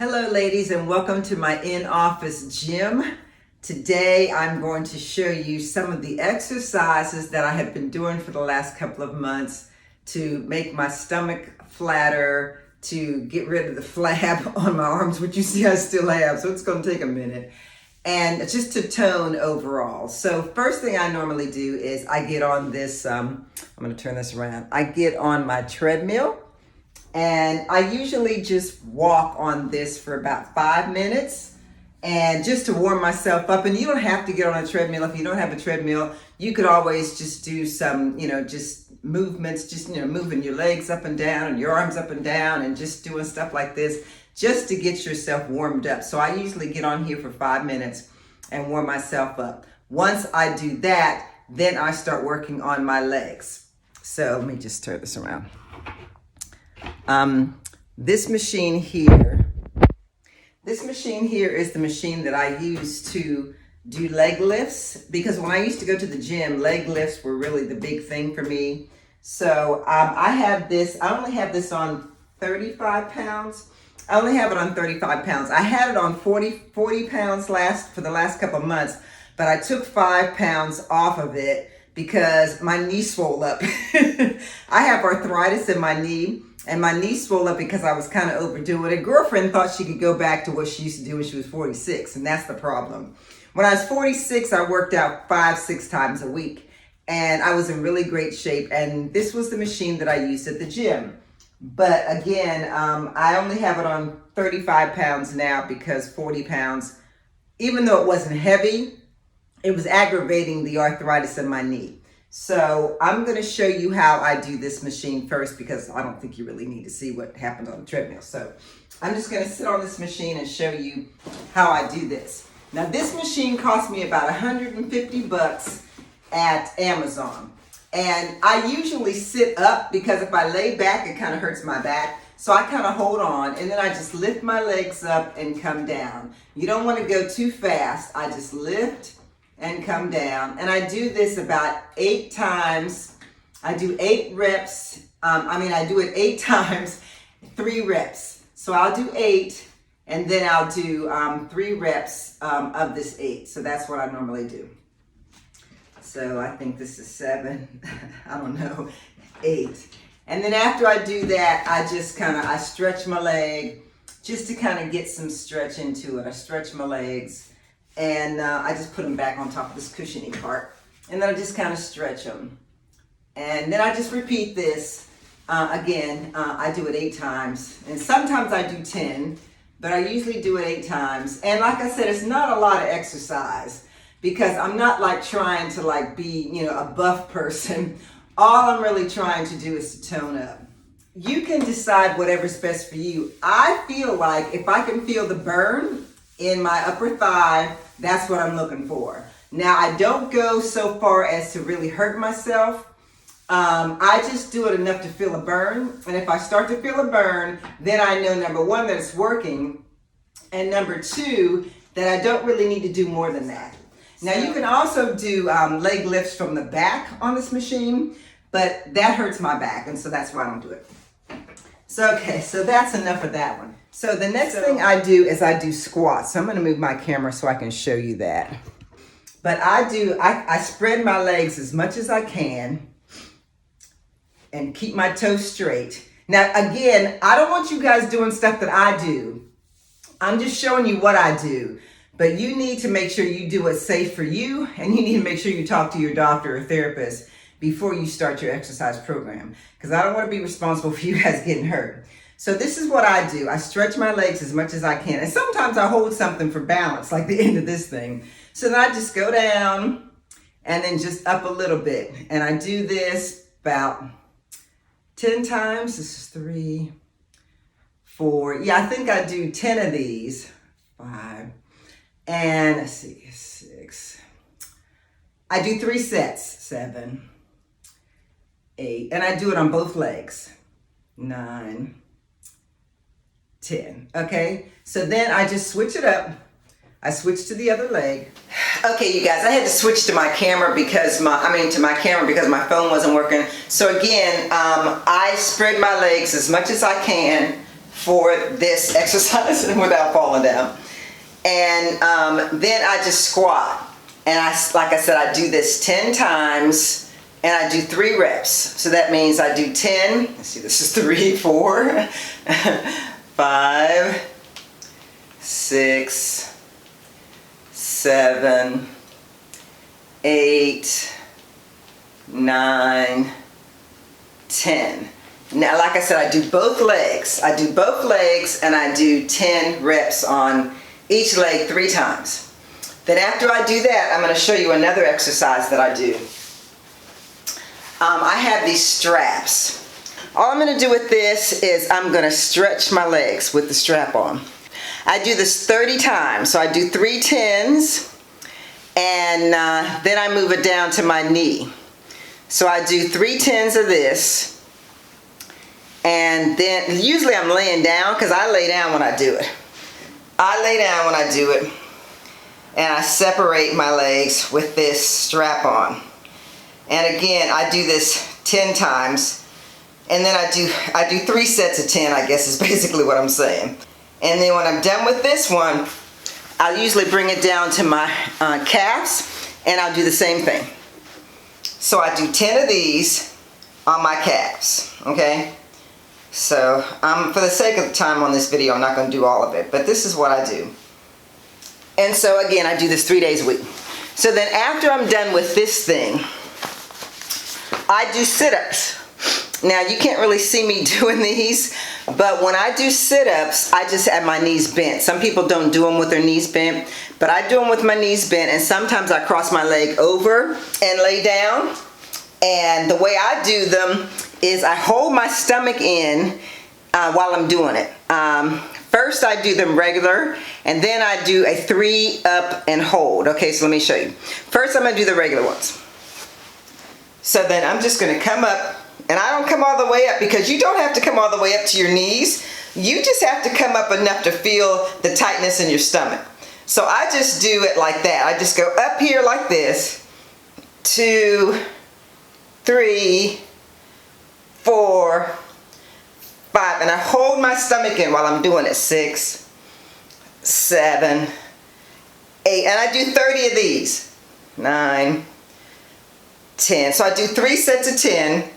Hello ladies, and welcome to my in-office gym. Today I'm going to show you some of the exercises that I have been doing for the last couple of months to make my stomach flatter, to get rid of the flab on my arms, which you see I still have, so it's going to take a minute, and just to tone overall. So first thing I normally do is I get on this, I'm going to turn this around, I get on my treadmill. And I usually just walk on this for about 5 minutes and just to warm myself up. And you don't have to get on a treadmill. If you don't have a treadmill, you could always just do some, just movements, just, moving your legs up and down and your arms up and down and just doing stuff like this just to get yourself warmed up. So I usually get on here for 5 minutes and warm myself up. Once I do that, then I start working on my legs. So let me just turn this around. This machine here is the machine that I use to do leg lifts, because when I used to go to the gym, leg lifts were really the big thing for me. So I only have this on 35 pounds. I only have it on 35 pounds. I had it on 40 pounds for the last couple of months, but I took 5 pounds off of it because my knee swelled up. I have arthritis in my knee. And my knee swelled up because I was kind of overdoing it. A girlfriend thought she could go back to what she used to do when she was 46, and that's the problem. When I was 46, I worked out 5-6 times a week, and I was in really great shape, and this was the machine that I used at the gym. But again, I only have it on 35 pounds now because 40 pounds, even though it wasn't heavy, it was aggravating the arthritis in my knee. So I'm going to show you how I do this machine first, because I don't think you really need to see what happens on the treadmill. So I'm just going to sit on this machine and show you how I do this. Now this machine cost me about $150 at Amazon. And I usually sit up because if I lay back, it kind of hurts my back. So I kind of hold on and then I just lift my legs up and come down. You don't want to go too fast. I just lift and come down. And I do this about 8 times. I do 8 reps. I do it 8 times, 3 reps. So I'll do 8 and then I'll do 3 reps of this 8. So that's what I normally do. So I think this is 7, I don't know, 8. And then after I do that, I stretch my leg just to kind of get some stretch into it. I stretch my legs. And I just put them back on top of this cushiony part. And then I just kind of stretch them. And then I just repeat this. Again, I do it 8 times. And sometimes I do 10, but I usually do it 8 times. And like I said, it's not a lot of exercise because I'm not trying to be, a buff person. All I'm really trying to do is to tone up. You can decide whatever's best for you. I feel like if I can feel the burn in my upper thigh, that's what I'm looking for. Now, I don't go so far as to really hurt myself. I just do it enough to feel a burn. And if I start to feel a burn, then I know, number 1, that it's working. And number 2, that I don't really need to do more than that. Now, you can also do leg lifts from the back on this machine, but that hurts my back. And so that's why I don't do it. So, okay, so that's enough of that one. So the next thing I do is I do squats. So I'm going to move my camera so I can show you that. But I spread my legs as much as I can and keep my toes straight. Now, again, I don't want you guys doing stuff that I do. I'm just showing you what I do. But you need to make sure you do what's safe for you, and you need to make sure you talk to your doctor or therapist before you start your exercise program, because I don't want to be responsible for you guys getting hurt. So this is what I do. I stretch my legs as much as I can. And sometimes I hold something for balance, like the end of this thing. So then I just go down and then just up a little bit. And I do this about 10 times. This is 3, 4. Yeah, I think I do 10 of these. 5. And let's see, 6. I do 3 sets. 7, 8. And I do it on both legs. 9, 10. Okay, so then I just switch it up. I switch to the other leg. Okay, you guys, I had to switch to my camera because my phone wasn't working. So again, I spread my legs as much as I can for this exercise without falling down. And then I just squat. And like I said, I do this 10 times and I do 3 reps. So that means I do 10, let's see, this is 3, 4, 5, 6, 7, 8, 9, 10. Now, like I said, I do both legs. I do both legs and I do 10 reps on each leg 3 times. Then after I do that, I'm going to show you another exercise that I do. I have these straps. All I'm going to do with this is I'm going to stretch my legs with the strap on. I do this 30 times. So I do 3 10s and then I move it down to my knee. So I do 3 10s of this. And then usually I'm laying down because I lay down when I do it. I lay down when I do it. And I separate my legs with this strap on. And again, I do this 10 times. And then I do 3 sets of 10, I guess is basically what I'm saying. And then when I'm done with this one, I'll usually bring it down to my calves and I'll do the same thing. So I do 10 of these on my calves, okay? So for the sake of the time on this video, I'm not going to do all of it, but this is what I do. And so again, I do this 3 days a week. So then after I'm done with this thing, I do sit-ups. Now you can't really see me doing these, but when I do sit-ups, I just have my knees bent. Some people don't do them with their knees bent, but I do them with my knees bent, and sometimes I cross my leg over and lay down. And the way I do them is I hold my stomach in while I'm doing it. First I do them regular, and then I do a 3 up and hold. Okay, so let me show you. First I'm going to do the regular ones. So then I'm just going to come up, and I don't come all the way up because you don't have to come all the way up to your knees. You just have to come up enough to feel the tightness in your stomach. So I just do it like that. I just go up here like this. 2, 3, 4, 5, and I hold my stomach in while I'm doing it. 6, 7, 8, and I do 30 of these. 9, 10. So I do 3 sets of 10,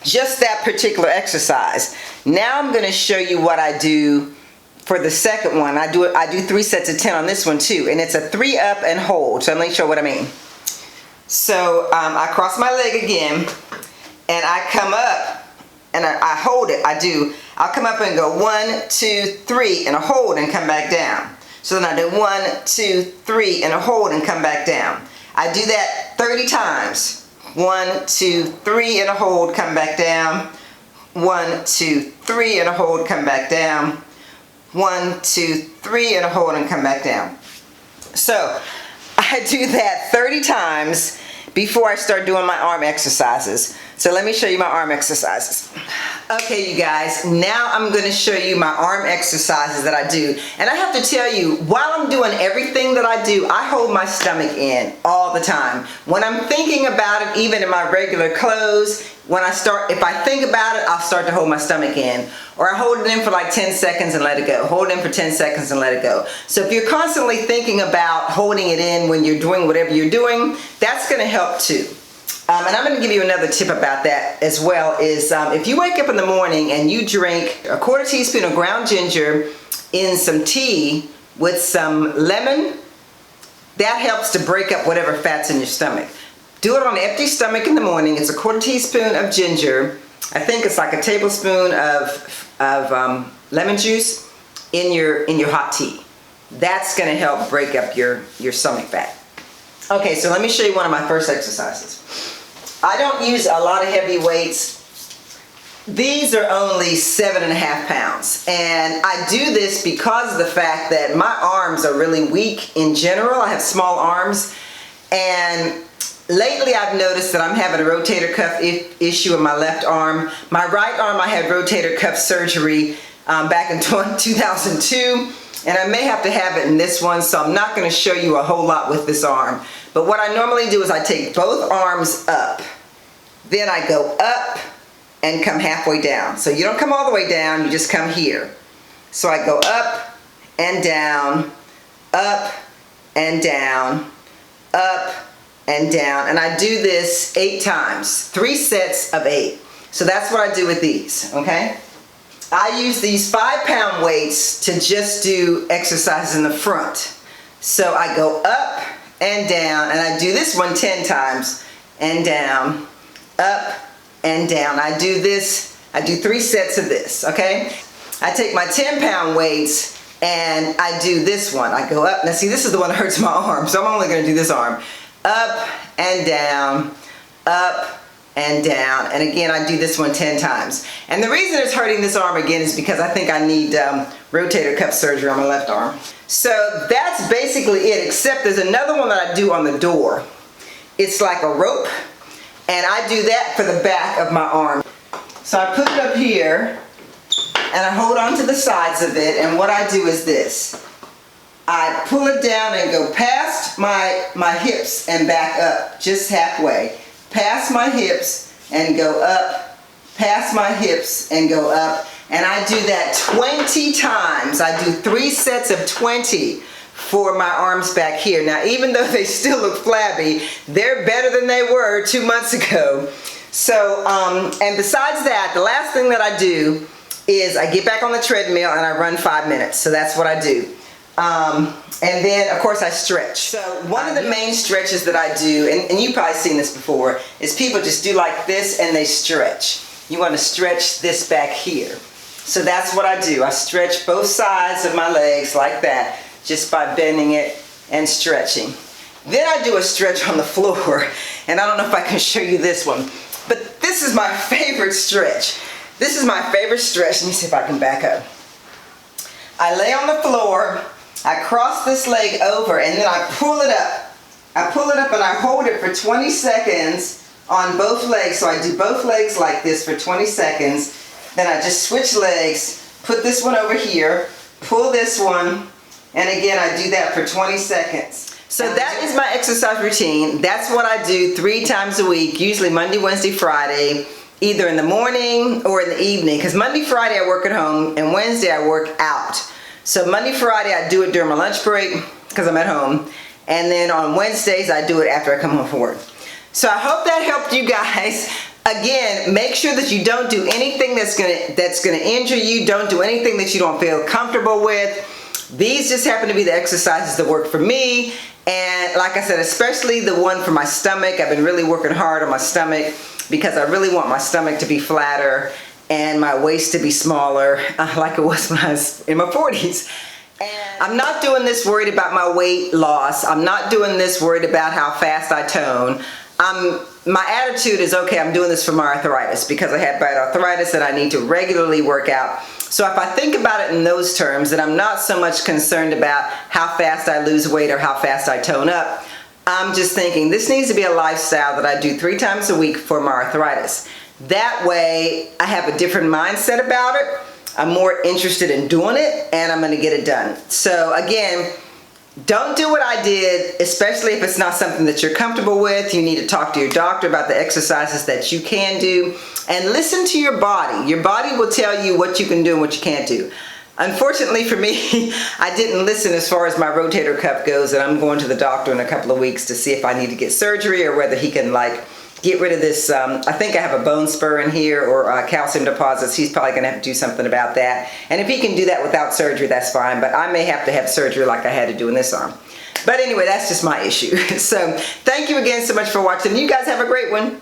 just that particular exercise. Now I'm going to show you what I do for the second one. I do 3 sets of 10 on this one too, and it's a 3 up and hold. So let me show what I mean. So I cross my leg again, and I come up. And I hold it. I'll come up and go 1, 2, 3 and a hold and come back down. So then I do 1, 2, 3 and a hold and come back down. I do that 30 times. 1, 2, 3 and a hold, come back down. 1, 2, 3 and a hold, come back down. 1, 2, 3 and a hold and come back down. So I do that 30 times before I start doing my arm exercises. So let me show you my arm exercises. Okay, you guys, now I'm going to show you my arm exercises that I do. And I have to tell you, while I'm doing everything that I do, I hold my stomach in all the time. When I'm thinking about it, even in my regular clothes, if I think about it, I'll start to hold my stomach in. Or I hold it in for like 10 seconds and let it go. Hold it in for 10 seconds and let it go. So if you're constantly thinking about holding it in when you're doing whatever you're doing, that's going to help too. And I'm going to give you another tip about that as well, is if you wake up in the morning and you drink a 1/4 teaspoon of ground ginger in some tea with some lemon, that helps to break up whatever fat's in your stomach. Do it on an empty stomach in the morning. It's a 1/4 teaspoon of ginger. I think it's like a tablespoon of lemon juice in your hot tea. That's going to help break up your stomach fat. Okay, so let me show you one of my first exercises. I don't use a lot of heavy weights. These are only 7.5 pounds. And I do this because of the fact that my arms are really weak in general. I have small arms. And lately I've noticed that I'm having a rotator cuff issue in my left arm. My right arm, I had rotator cuff surgery back in 2002. And I may have to have it in this one, so I'm not going to show you a whole lot with this arm. But what I normally do is I take both arms up. Then I go up, and come halfway down. So you don't come all the way down, you just come here. So I go up and down, up and down, up and down. And I do this 8 times, 3 sets of 8. So that's what I do with these, okay? I use these 5-pound weights to just do exercises in the front. So I go up and down, and I do this one 10 times, and down, up and down. I do 3 sets of this, okay? I take my 10-pound weights and I do this one. I go up. Now see, this is the one that hurts my arm, so I'm only going to do this arm. Up and down, up and down. And again, I do this one 10 times. And the reason it's hurting this arm again is because I think I need rotator cuff surgery on my left arm. So that's basically it, except there's another one that I do on the door. It's like a rope, and I do that for the back of my arm. So I put it up here, and I hold on to the sides of it, and what I do is this. I pull it down and go past my hips and back up, just halfway. Past my hips and go up, past my hips and go up. And I do that 20 times. I do 3 sets of 20 for my arms back here. Now, even though they still look flabby, they're better than they were 2 months ago. So, and besides that, the last thing that I do is I get back on the treadmill and I run 5 minutes. So that's what I do. And then, of course, I stretch. So one of the main stretches that I do, and you've probably seen this before, is people just do like this and they stretch. You want to stretch this back here. So that's what I do. I stretch both sides of my legs like that, just by bending it and stretching. Then I do a stretch on the floor, and I don't know if I can show you this one, but this is my favorite stretch. This is my favorite stretch. Let me see if I can back up. I lay on the floor, I cross this leg over, and then I pull it up. I pull it up and I hold it for 20 seconds on both legs. So I do both legs like this for 20 seconds. Then I just switch legs, put this one over here, pull this one, and again I do that for 20 seconds. So that is my exercise routine. That's what I do 3 times a week, usually Monday, Wednesday, Friday, either in the morning or in the evening, because Monday, Friday I work at home, and Wednesday I work out. So Monday, Friday, I do it during my lunch break because I'm at home. And then on Wednesdays, I do it after I come home from work. So I hope that helped you guys. Again, make sure that you don't do anything that's gonna injure you. Don't do anything that you don't feel comfortable with. These just happen to be the exercises that work for me. And like I said, especially the one for my stomach. I've been really working hard on my stomach because I really want my stomach to be flatter and my waist to be smaller, like it was when I was in my 40s. And I'm not doing this worried about my weight loss. I'm not doing this worried about how fast I tone. My attitude is, okay, I'm doing this for my arthritis because I have bad arthritis and I need to regularly work out. So if I think about it in those terms, then I'm not so much concerned about how fast I lose weight or how fast I tone up. I'm just thinking this needs to be a lifestyle that I do 3 times a week for my arthritis. That way I have a different mindset about it. I'm more interested in doing it, and I'm going to get it done. So again, don't do what I did, especially if it's not something that you're comfortable with. You need to talk to your doctor about the exercises that you can do, and listen to your body. Your body will tell you what you can do and what you can't do. Unfortunately for me, I didn't listen as far as my rotator cuff goes, and I'm going to the doctor in a couple of weeks to see if I need to get surgery or whether he can get rid of this. I think I have a bone spur in here or calcium deposits. He's probably going to have to do something about that. And if he can do that without surgery, that's fine. But I may have to have surgery like I had to do in this arm. But anyway, that's just my issue. So thank you again so much for watching. You guys have a great one.